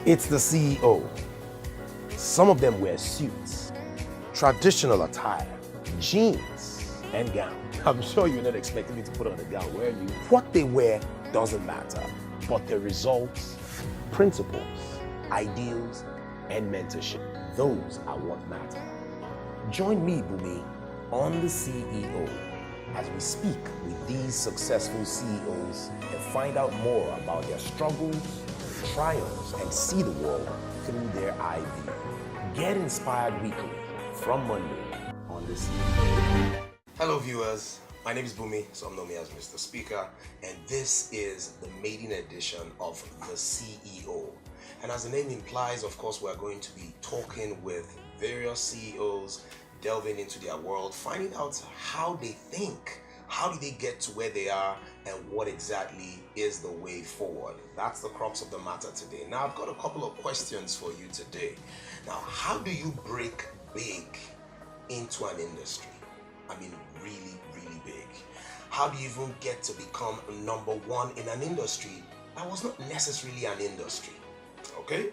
It's the CEO. Some of them wear suits, traditional attire, jeans, and gowns. I'm sure you're not expecting me to put on a gown, were you? What they wear doesn't matter, but the results, principles, ideals, and mentorship, those are what matter. Join me, Bumi, on the CEO as we speak with these successful CEOs and find out more about their struggles, triumphs, and see the world through their eye view. Get inspired weekly from Monday on the CEO. Hello viewers, my name is Bumi, some know me as Mr. Speaker, and this is the maiden edition of the CEO. And as the name implies, of course, we're going to be talking with various CEOs, delving into their world, finding out how they think, how do they get to where they are, and what exactly is the way forward. That's the crux of the matter today. Now, I've got a couple of questions for you today. Now, how do you break big into an industry? I mean, really, really big. How do you even get to become number one in an industry that was not necessarily an industry? Okay?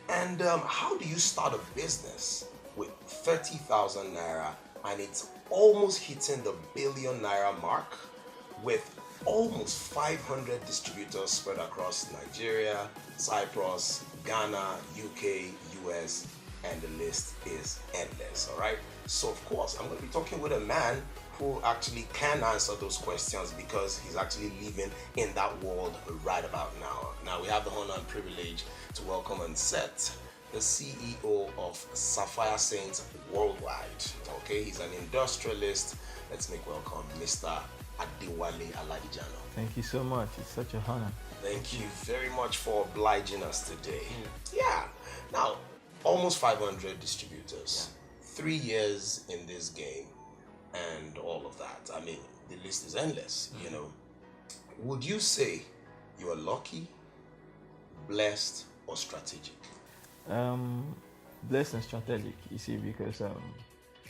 And how do you start a business with 30,000 naira and it's almost hitting the billion naira mark with almost 500 distributors spread across Nigeria, Cyprus, Ghana, UK, US, and the list is endless, all right? So of course, I'm going to be talking with a man who actually can answer those questions because he's actually living in that world right about now. Now we have the honor and privilege to welcome on set the CEO of Sapphire SCENTS worldwide. Okay, he's an industrialist. Let's make welcome Mr. Wale Aladejana. Thank you so much. It's such a honor. Thank you very much for obliging us today. Yeah. Now, almost 500 distributors, 3 years in this game, and all of that. I mean, the list is endless, you know. Would you say you are lucky, blessed, or strategic? Blessed and strategic, you see, because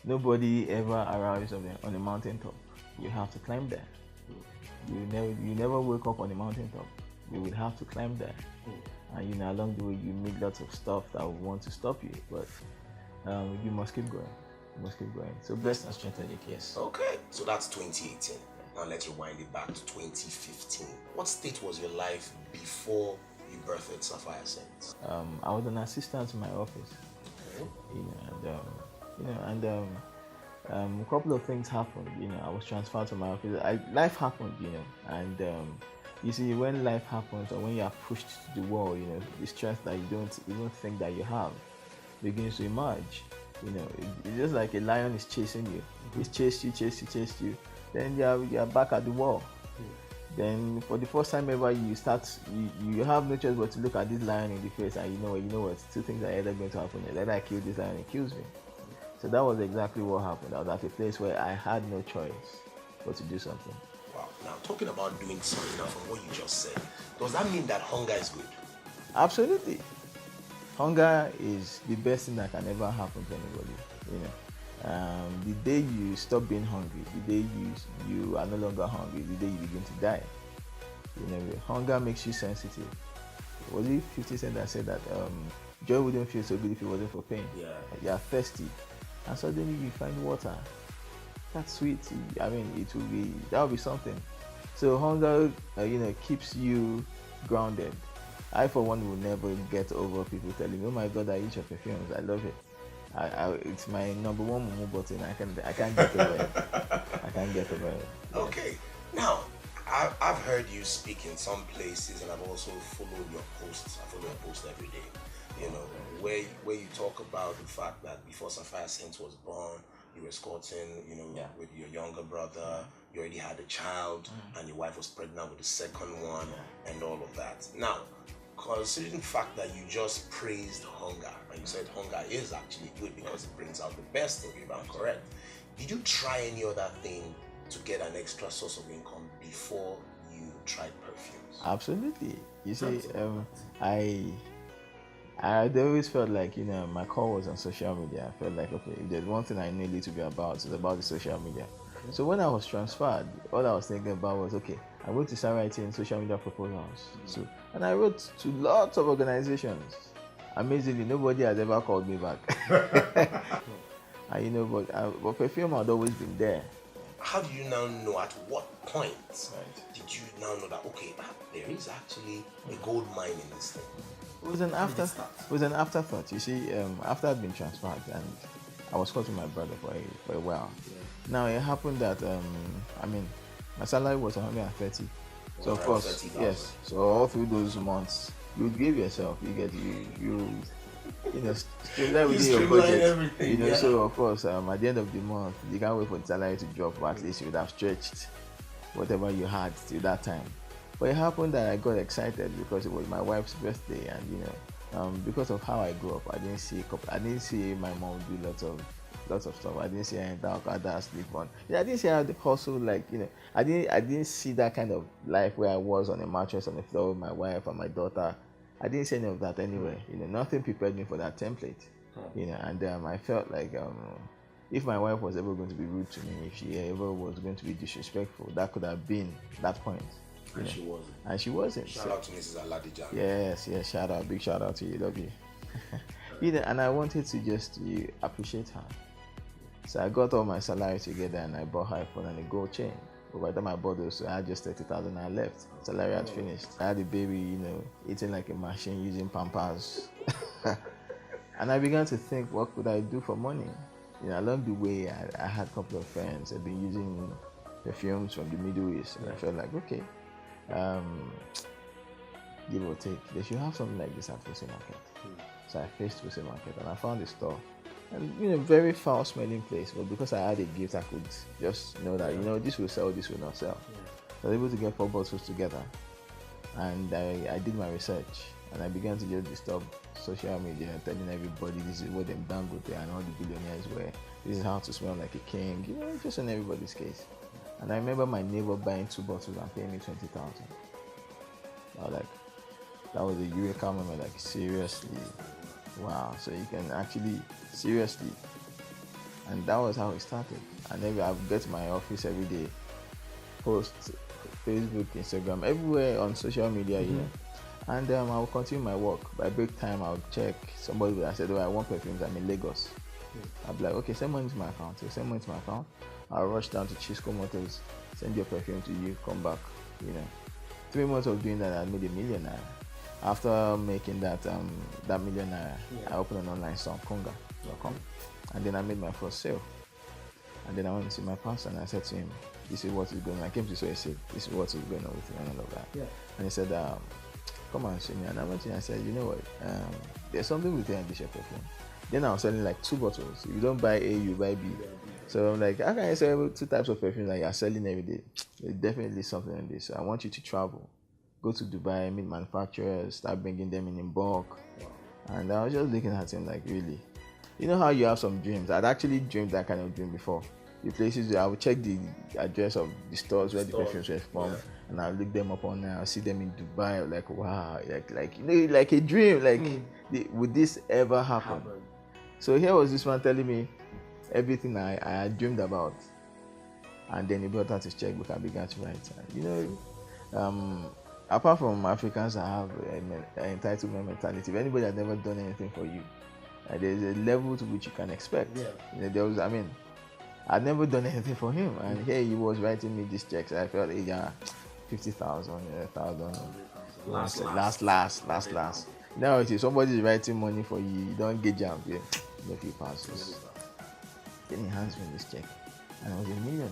nobody ever arrives on a mountaintop. You have to climb there. You never wake up on the mountaintop. You will have to climb there. And you know, along the way, you meet lots of stuff that will want to stop you, but you must keep going. You must keep going. So blessed and strategic, yes. Okay, so that's 2018. Now let's rewind it back to 2015. What state was your life before you birthed Sapphire SCENTS? I was an assistant in my office. Okay. A couple of things happened. You know, I was transferred to my office. Life happened, you know, and you see, when life happens or when you are pushed to the wall, you know, the strength that you don't even think that you have begins to emerge. You know, it's just like a lion is chasing you. He's chased you. Then you're back at the wall. Then for the first time ever, you have no choice but to look at this lion in the face, and you know what? Two things are either going to happen. Either I kill this lion, he kills me. So that was exactly what happened. I was at a place where I had no choice but to do something. Wow. Now, talking about doing something, now from what you just said, does that mean that hunger is good? Absolutely. Hunger is the best thing that can ever happen to anybody. You know, the day you stop being hungry, the day you are no longer hungry, the day you begin to die. You know, hunger makes you sensitive. Was it 50 Cent that said that joy wouldn't feel so good if it wasn't for pain? Yeah. You are thirsty, and suddenly you find water. That's sweet. I mean, that will be something. So hunger, keeps you grounded. I, for one, will never get over people telling me, "Oh my God, I eat your perfumes. I love it. It's my number one mumu button. I can't get over it. I can't get over it." Okay. Now, I've heard you speak in some places, and I've also followed your posts. I follow your posts every day. You know, where you talk about the fact that before Sapphire SCENTS was born, you were escorting, with your younger brother. You already had a child, and your wife was pregnant with the second one, and all of that. Now, considering the fact that you just praised hunger, and you said hunger is actually good because it brings out the best of you, if I'm correct, did you try any other thing to get an extra source of income before you tried perfumes? Absolutely. You see, I always felt like, my call was on social media. I felt like, okay, if there's one thing I need it to be about, it's about the social media. So when I was transferred, all I was thinking about was, okay, I went to start writing social media proposals. And I wrote to lots of organizations. amazingly, nobody has ever called me back. And you know, but perfume had always been there. How do you now know, at what point Right. did you now know that, okay, there is actually a gold mine in this thing? It was an afterthought. You see, after I'd been transferred and I was close to my brother for a while. Yeah. Now it happened that my salary was 130. So of course, 30,000. Yes. So all through those months, you give yourself, streamline within your budget. Everything, yeah. So of course, at the end of the month, you can't wait for the salary to drop, but at least you would have stretched whatever you had till that time. But it happened that I got excited because it was my wife's birthday, and because of how I grew up, I didn't see my mom do lots of stuff. I didn't see her enter out, other sleep on. I didn't see her hustle, I didn't see that kind of life where I was on a mattress on the floor with my wife and my daughter. I didn't see any of that anyway. Nothing prepared me for that template. And I felt like if my wife was ever going to be rude to me, if she ever was going to be disrespectful, that could have been that point. And she wasn't. And she wasn't. Shout out to Mrs. Aladejana. Yes, shout out, big shout out to you, love you. And I wanted to just appreciate her. So I got all my salary together and I bought her a phone and a gold chain. But by the time I bought those, I had just 30,000 and I left. Salary had finished. I had a baby, eating like a machine, using Pampers. And I began to think, what could I do for money? Along the way, I had a couple of friends who had been using perfumes from the Middle East. And I felt like, okay, give or take, they should have something like this at Wholesale Market. So I faced Wholesale Market and I found a store. And very foul smelling place, but because I had a gift, I could just know that this will sell, this will not sell. So I was able to get 4 bottles together, and I did my research, and I began to just disturb social media, telling everybody this is what them Dangote and all the billionaires wear. This is how to smell like a king, just in everybody's case. And I remember my neighbor buying 2 bottles and paying me 20,000. That was a eureka moment, like seriously. Wow, so you can actually, seriously. And that was how it started. And then I would get to my office every day, post Facebook, Instagram, everywhere on social media, And I would continue my work. By break time, I would check. Somebody would have said, I want perfumes, I'm in Lagos. I'd be like, okay, send money to my account. So send money to my account. I'll rush down to Chisco Motors, send your perfume to you, come back, 3 months of doing that, I made $1 million. After making that $1 million, I opened an online store, Konga.com, and then I made my first sale. And then I went to see my pastor and I said to him, this is what is going on. I came to say, this is what is going on with you and all of that. Yeah. And he said, come and see me. And I went to him and I said, you know what, there's something with the Bishop perfume. Then I was selling like 2 bottles. If you don't buy A, you buy B. So I'm like, how can I sell 2 types of perfume that you're selling every day? There's definitely something in this. So I want you to travel. Go to Dubai, meet manufacturers, start bringing them in bulk. And I was just looking at him like, really? You know how you have some dreams? I'd actually dreamed that kind of dream before. The places where I would check the address of the stores where the perfumes were from, and I'll look them up online. I'll see them in Dubai. Like, wow, like a dream. Like, would this ever happen? So here was this man telling me everything I had dreamed about. And then he brought out his checkbook and began to write. Apart from Africans that have an entitlement mentality, if anybody has never done anything for you, there's a level to which you can expect. I'd never done anything for him, and here he was writing me these checks. I felt, 50,000, 1,000, last. Now if somebody is writing money for you, you don't get jammed. No few passes. Then he hands me this check, and I was $1 million.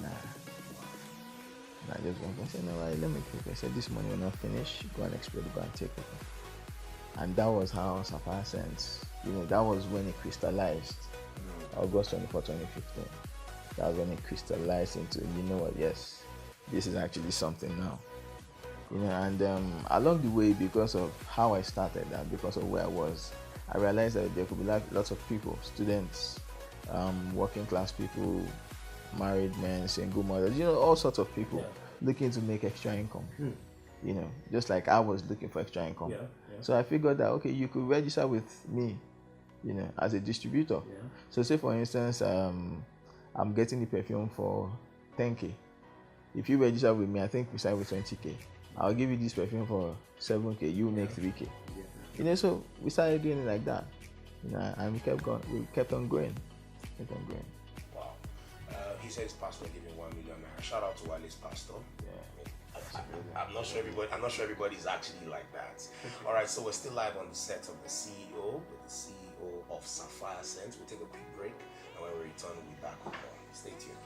And I just went and said, no, let me quick. I said, this money will not finish. Go and explode, go and take it. And that was how Sapphire SCENTS, that was when it crystallized. August 24, 2015. That was when it crystallized into, yes, this is actually something now. And along the way, because of how I started and because of where I was, I realized that there could be lots of people, students, working class people, married men, single mothers, all sorts of people looking to make extra income. Just like I was looking for extra income. So I figured that, okay, you could register with me, as a distributor. So say for instance, I'm getting the perfume for 10K. If you register with me, I think we start with 20K. I'll give you this perfume for 7K, you make 3K. You know, so we started doing it like that. You know, and we kept going. We kept on growing. Kept on growing. Wow. He said his pastor gave him 1 million naira. Shout out to Wale's pastor. I'm not sure everybody's actually like that. All right, so we're still live on the set of the CEO with the CEO of Sapphire SCENTS. We'll take a quick break, and when we return, we'll be back with more. Stay tuned.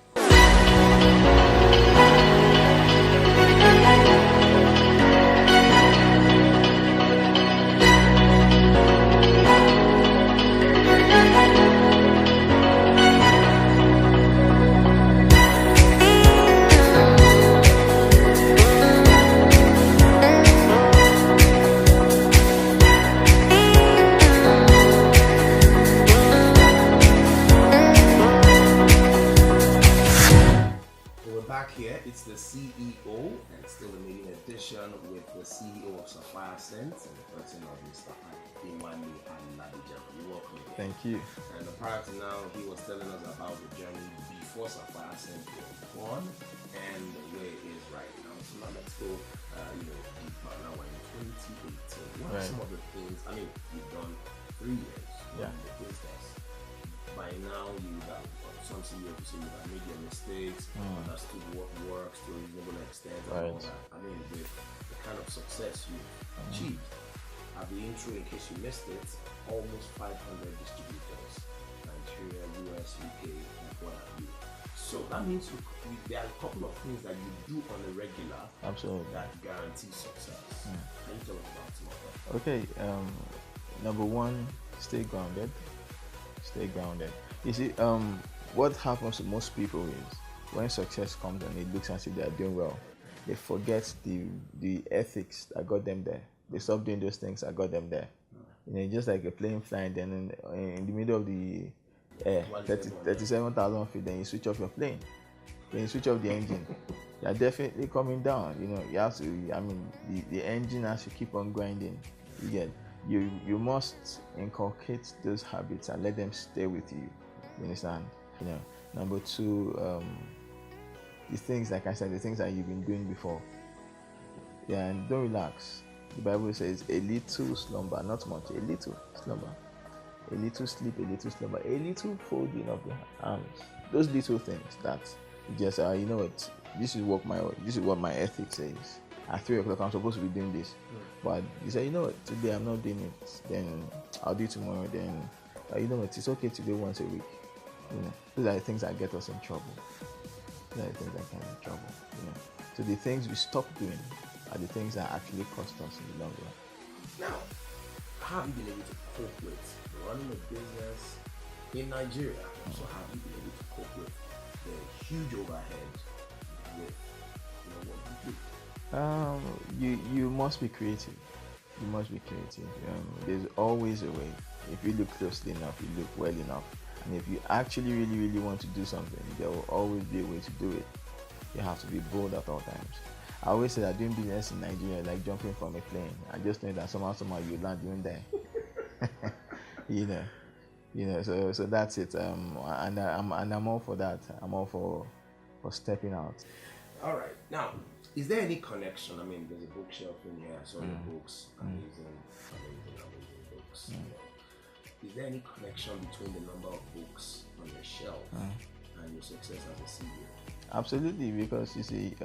Here, it's the CEO, and it's still a meeting edition with the CEO of Sapphire SCENTS and the person of Mr. Wale Aladejana. You're welcome again. Thank you. And prior to now, he was telling us about the journey before Sapphire SCENTS was born and where it is right now. So now let's go, deeper. Now we're in 2018. What are some of the things? I mean, you've done 3 years in the business. By now, you have some CEOs say you have made your mistakes, understood what works to a reasonable extent, and all that. I mean, with the kind of success you've achieved. At the intro, in case you missed it, almost 500 distributors, Nigeria, US, UK, and what have you. So that means there are a couple of things that you do on a regular that guarantee success. Can you tell us about some of that? Okay, number one, stay grounded. Stay grounded. You see, what happens to most people is when success comes and it looks as if they are doing well, they forget the ethics that got them there. They stop doing those things that got them there. You know, just like a plane flying, then in the middle of the air, 37,000 feet, then you switch off your plane. Then you switch off the engine. You're definitely coming down. You know, you have to. I mean, the engine has to keep on grinding. You get. You must inculcate those habits and let them stay with you. You understand? You know. Number two, the things, like I said, the things that you've been doing before. Yeah, and don't relax. The Bible says a little slumber, not much, a little slumber. A little sleep, a little slumber, a little folding of the arms. Those little things that you just you know what, this is what my ethic says. At 3 o'clock I'm supposed to be doing this. But you say, you know what, today I'm not doing it, then I'll do it tomorrow, then you know what, it's okay to do once a week. You know, those are the things that get us in trouble. Those are the things that get us in trouble. You know. So the things we stop doing are the things that actually cost us in the long run. Now, how have you been able to cope with running a business in Nigeria? So how have you been able to cope with the huge overhead with what you do? You must be creative. You must be creative. There's always a way. If you look closely enough, you look well enough, and if you actually really want to do something, there will always be a way to do it. You have to be bold at all times. I always say that doing business in Nigeria is like jumping from a plane. I just know that somehow you land even there. you know. So that's it. And I'm all for that. I'm all for stepping out. All right. Now, is there any connection? I mean, there's a bookshelf in here. I saw your books. Amazing books. Is there any connection between the number of books on your shelf and your success as a CEO? Absolutely, because you see,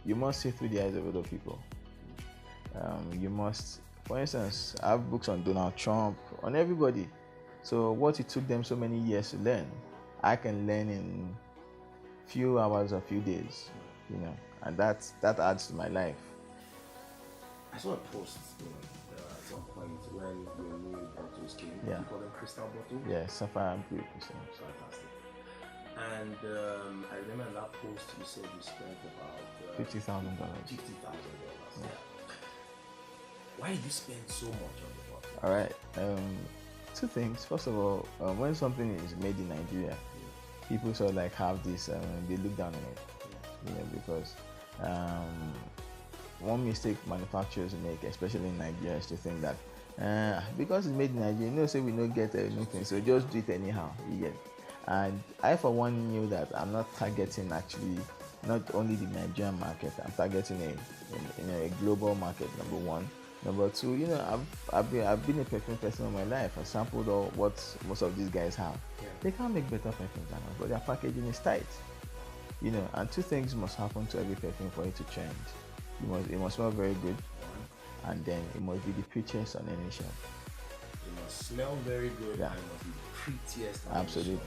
you must see through the eyes of other people. You must, for instance, I have books on Donald Trump, on everybody. So what it took them so many years to learn, I can learn in few hours or few days, you know, and that adds to my life. I saw a post at some point when your new bottles came. Yeah. You call them crystal bottles? Yeah, Sapphire and Blue Crystal. Fantastic. And I remember in that post you said you spent about $50,000. $50,000. Yeah. Why did you spend so much on the bottle? All right. Two things. First of all, when something is made in Nigeria, people sort of like have this. They look down on it, you know, because one mistake manufacturers make, especially in Nigeria, is to think that because it's made in Nigeria, you know, say we don't get anything, so just do it anyhow. You get. And I, for one, knew that I'm not targeting actually not only the Nigerian market. I'm targeting a global market. Number one. Number two, I've been a perfume person all my life. I sampled all what most of these guys have. Yeah. They can't make better perfumes than us, but their packaging is tight. And two things must happen to every perfume for it to trend. It must smell very good, and then it must be the prettiest on any shelf. It must smell very good, Yeah. and it must be the prettiest. Absolutely,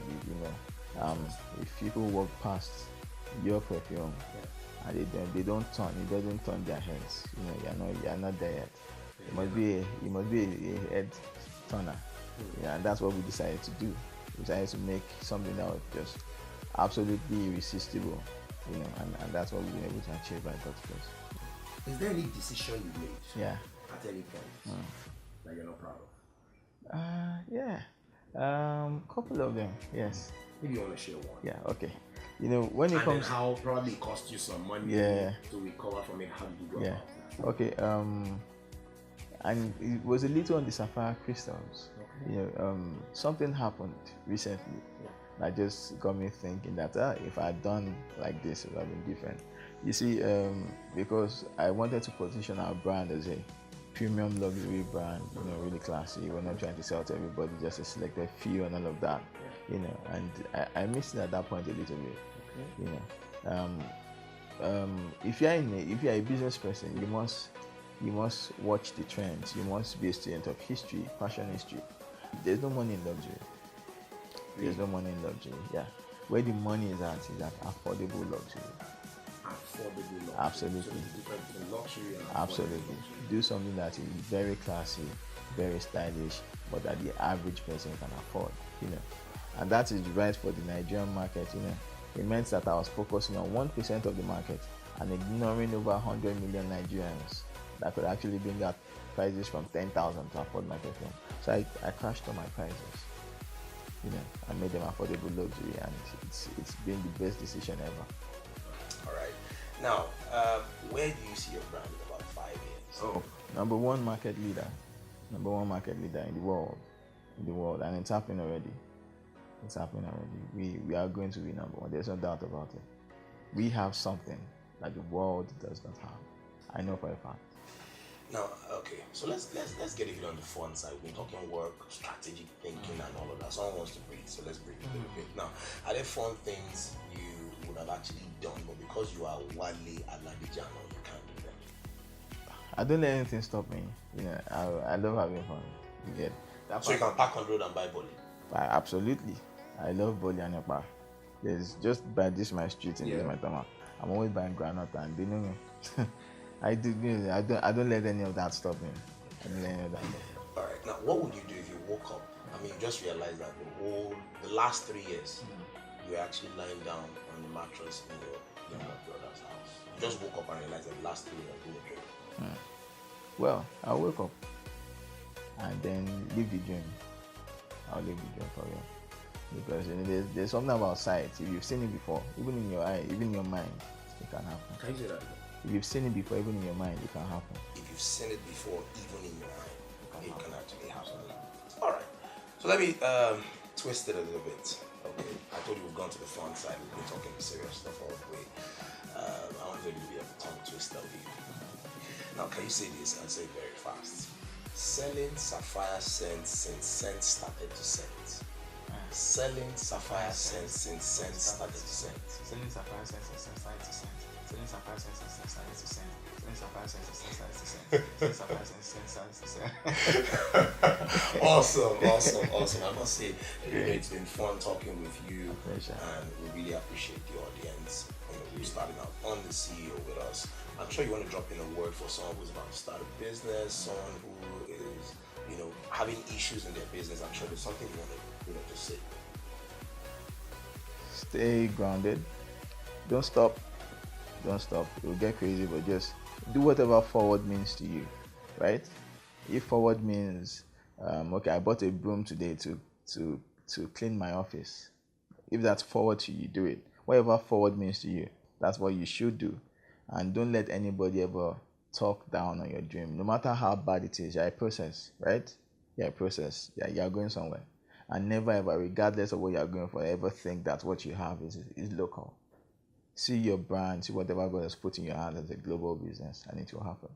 if people walk past your perfume and they don't turn, it doesn't turn their heads. You're not there yet. It must be a head turner. Yeah, and that's what we decided to do. We decided to make something that was just absolutely irresistible, and that's what we've been able to achieve by God's grace. Is there any decision you made? Yeah. At any point that you're not proud of? Yeah. Couple of them, yes. Maybe you want to share one. Yeah, okay. When it comes, then how probably it cost you some money Yeah. to recover from it. How did you go yeah, about that? okay. And it was a little on the Sapphire crystals. Okay. Something happened recently that just got me thinking that if I had done like this, it would have been different. You see, because I wanted to position our brand as a premium luxury brand, really classy. We're not trying to sell to everybody, just a selected few and all of that, and I missed it at that point a little bit. If you're a business person, you must watch the trends. You must be a student of history, fashion history. There's no money in luxury. There's no money in luxury. Yeah, where the money is at affordable luxury. Affordable luxury. Absolutely. So the difference between luxury and Absolutely. luxury. Do something that is very classy, very stylish, but that the average person can afford, And that is right for the Nigerian market, It meant that I was focusing on 1% of the market and ignoring over 100 million Nigerians that could actually bring up prices from 10,000 to afford my perfume. So I crashed on my prices, I made them affordable luxury, and it's been the best decision ever. All right. Now, where do you see your brand in about 5 years? Oh, number one market leader in the world, and it's happening already. We are going to be number one. There's no doubt about it. We have something that the world does not have. I know for a fact. Now, okay, so let's get even on the fun side. We've been talking work, strategic thinking, and all of that. Someone wants to breathe, so let's breathe a little bit. Now, are there fun things you would have actually done, but because you are Wale Aladejana, you can't do them? I don't let anything stop me. I love having fun. You get that. So you can pack on road and buy bully? Absolutely. I love Boli and Epa. There's just by this my street in this my town. I'm always buying granite, and they know me. I don't let any of that stop me. All right. Now, what would you do if you woke up? I mean, you just realized that the last 3 years, you were actually lying down on the mattress in your younger brother's house. You just woke up and realized that the last 3 years have been a dream. Well, I'll wake up and then live the dream. I'll live the dream for you. Because there's something about sight. If you've seen it before, even in your eye, even in your mind, it can happen. Can you say that again? If you've seen it before, even in your mind, it can happen. If you've seen it before, even in your mind, it can actually happen. All right. So let me twist it a little bit. Okay. I told you we've gone to the fun side. We've been talking serious stuff all the way. I want you to be a tongue twister of you. Now, can you say this and say it very fast? Selling Sapphire scents since scents started to scent. Selling Sapphire scents since scents started to scent. Selling Sapphire scents since scents started to scent. Selling Sapphire scents since scents started to scent. Selling Sapphire scents since scents started to scent. Selling Sapphire scents since scents started to scent. Awesome. I must say, it's been fun talking with you, and we really appreciate the audience. You starting out on the CEO with us. I'm sure you want to drop in a word for someone who's about to start a business, someone who is, having issues in their business. I'm sure there's something you want to say. Stay grounded. Don't stop. You'll get crazy, but just do whatever forward means to you, right? If forward means, okay, I bought a broom today to clean my office. If that's forward to you, do it. Whatever forward means to you, that's what you should do. And don't let anybody ever talk down on your dream. No matter how bad it is, you're a process, right? You're a process. You're going somewhere. And never ever, regardless of what you're going for, ever think that what you have is local. See your brand, see whatever God has put in your hand as a global business, and it will happen.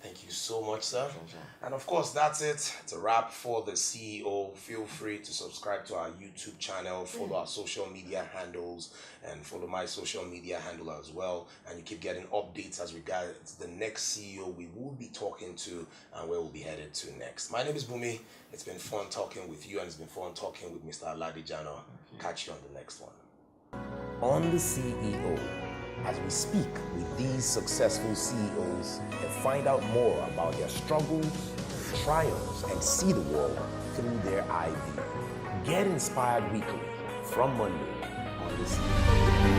Thank you so much, sir. Pleasure. And of course, that's it. It's a wrap for the CEO. Feel free to subscribe to our YouTube channel, follow our social media handles, and follow my social media handle as well. And you keep getting updates as regards the next CEO we will be talking to and where we'll be headed to next. My name is Bumi. It's been fun talking with you, and it's been fun talking with Mr. Aladejana. Catch you on the next one. On the CEO, as we speak with these successful CEOs and find out more about their struggles, triumphs, and see the world through their eye view. Get inspired weekly from Monday on the CEO.